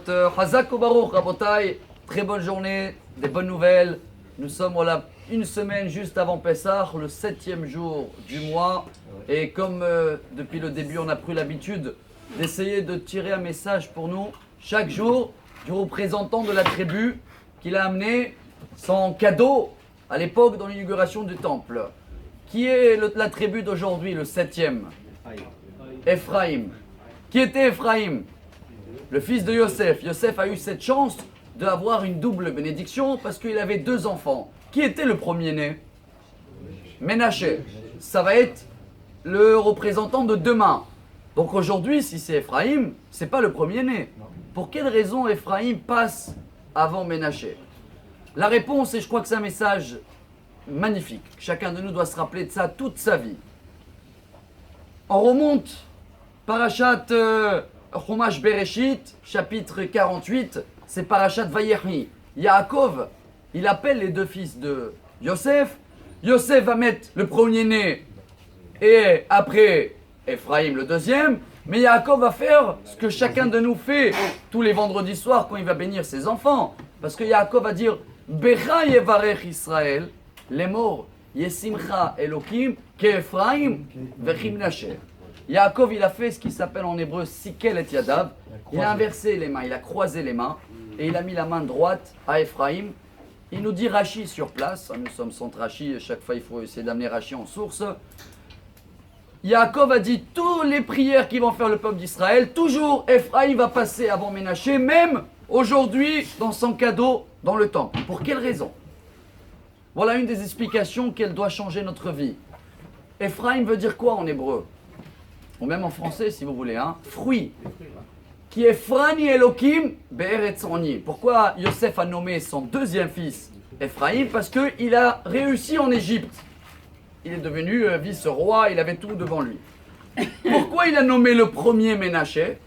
Hazak ou Baruch, Rabotai, très bonne journée, des bonnes nouvelles. Nous sommes voilà, une semaine juste avant Pessah, le 7e jour du mois. Et comme depuis le début on a pris l'habitude d'essayer de tirer un message pour nous chaque jour du représentant de la tribu qu'il a amené son cadeau à l'époque dans l'inauguration du temple. Qui est la tribu d'aujourd'hui, le 7e? Ephraïm. Qui était Ephraïm? Le fils de Yosef. Yosef a eu cette chance d'avoir une double bénédiction parce qu'il avait 2 enfants. Qui était le premier-né? Ménaché. Ça va être le représentant de demain. Donc aujourd'hui, si c'est Ephraïm, c'est pas le premier-né. Pour quelle raison Ephraïm passe avant Ménaché? La réponse, et je crois que c'est un message magnifique. Chacun de nous doit se rappeler de ça toute sa vie. On remonte, Parashat Chumash Bereshit, chapitre 48, c'est Parashat Vayechi. Yaakov, il appelle les 2 fils de Yosef. Yosef va mettre le premier-né et après Ephraïm le deuxième. Mais Yaakov va faire ce que chacun de nous fait tous les vendredis soirs quand il va bénir ses enfants. Parce que Yaakov va dire Becha yevarech Israël, les morts, Yesimcha Elokim, Kephraim, Vechim Nacher. Yaakov, il a fait ce qui s'appelle en hébreu Sikel et Yadav. Il a inversé les mains, il a croisé les mains et il a mis la main droite à Ephraïm. Il nous dit Rashi sur place. Nous sommes sans Rashi, chaque fois il faut essayer d'amener Rashi en source. Yaakov a dit toutes les prières qui vont faire le peuple d'Israël, toujours Ephraïm va passer avant Ménaché, même aujourd'hui dans son cadeau dans le temple. Pour quelle raison? Voilà une des explications qu'elle doit changer notre vie. Ephraïm veut dire quoi en hébreu? Ou même en français si vous voulez, hein? Fruit. Qui est Frani Elokim Be'eretz Oni. Pourquoi Yosef a nommé son deuxième fils Ephraïm? Parce qu'il a réussi en Égypte. Il est devenu vice-roi, il avait tout devant lui. Pourquoi il a nommé le premier Ménaché?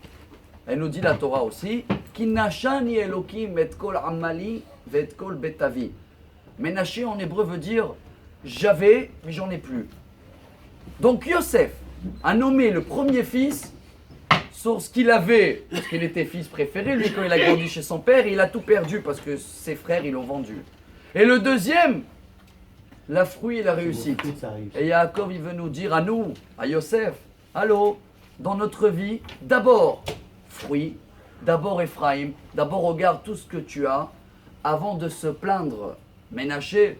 Elle nous dit la Torah aussi, Kinashani Elokim et kol amali vet kol betavi. Ménaché en hébreu veut dire j'avais, mais j'en ai plus. Donc Yosef a nommé le premier fils sur ce qu'il avait, parce qu'il était fils préféré. Lui, quand il a grandi chez son père, il a tout perdu parce que ses frères, ils l'ont vendu. Et le deuxième, la fruit et la réussite. Et Yaakov, il veut nous dire à nous, à Yosef, allô, dans notre vie, d'abord fruit, d'abord Ephraïm, d'abord regarde tout ce que tu as, avant de se plaindre. Ménaché,